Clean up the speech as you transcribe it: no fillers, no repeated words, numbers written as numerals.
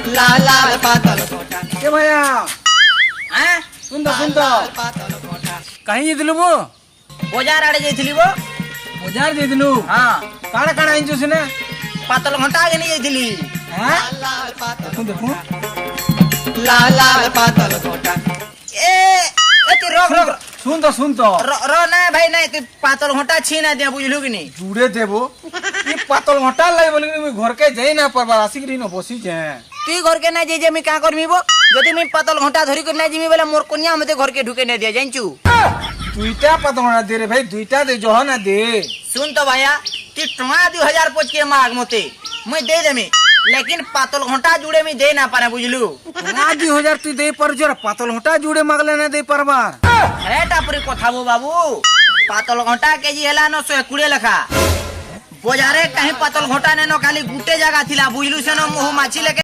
लाल लाल पातल घोटा के भैया হ্যাঁ सुन तो पातल घोटा कहीं जेदिलु वो বজার আড়ে যাইছিলি গো बाजार जेदिलु হ্যাঁ काड़ा काड़ा इंचु सिने পাতল ঘন্টা আগে নিয়ে যাইছিলি हैं लाल पातल देखो लाल लाल पातल घोटा এ এ তুই রক রক सुन तो র না ভাই নাই তুই পাতল ঘন্টা ছিনা দিয়া বুঝলু কি নি जुड़े देबो ये पातल घटा लाई बोली मैं घर के जाई ना परबार आसिक रिनो बसी जे তুই ঘরকে না যাই যে আমি কা করমিব যদি আমি পাতল ঘন্টা ধরি করে না জিমি বলে মোর কন্যা মতে ঘরকে ঢুকে না দিয়া জানছু दुईटा पातल घटा दे रे भाई दुईटा दे जो ना दे শুন তো ভাইয়া তুই টঙ্কা 2000 পচ के माग मते मुई दे देमी लेकिन पातल घंटा जुड़े मी दे ना पारे बुझलू ना 2000 तू दे पर जोर पातल घटा जुड़े मागले ना दे परबार अरे टापरी কথা বো বাবু পাতল ঘন্টা কেজি হেলা 920 লেখা বজারে কাহি পাতল ঘন্টা নেনো খালি গুটে জায়গা থিলা বুঝলু সেন মোহ মাছি লেকে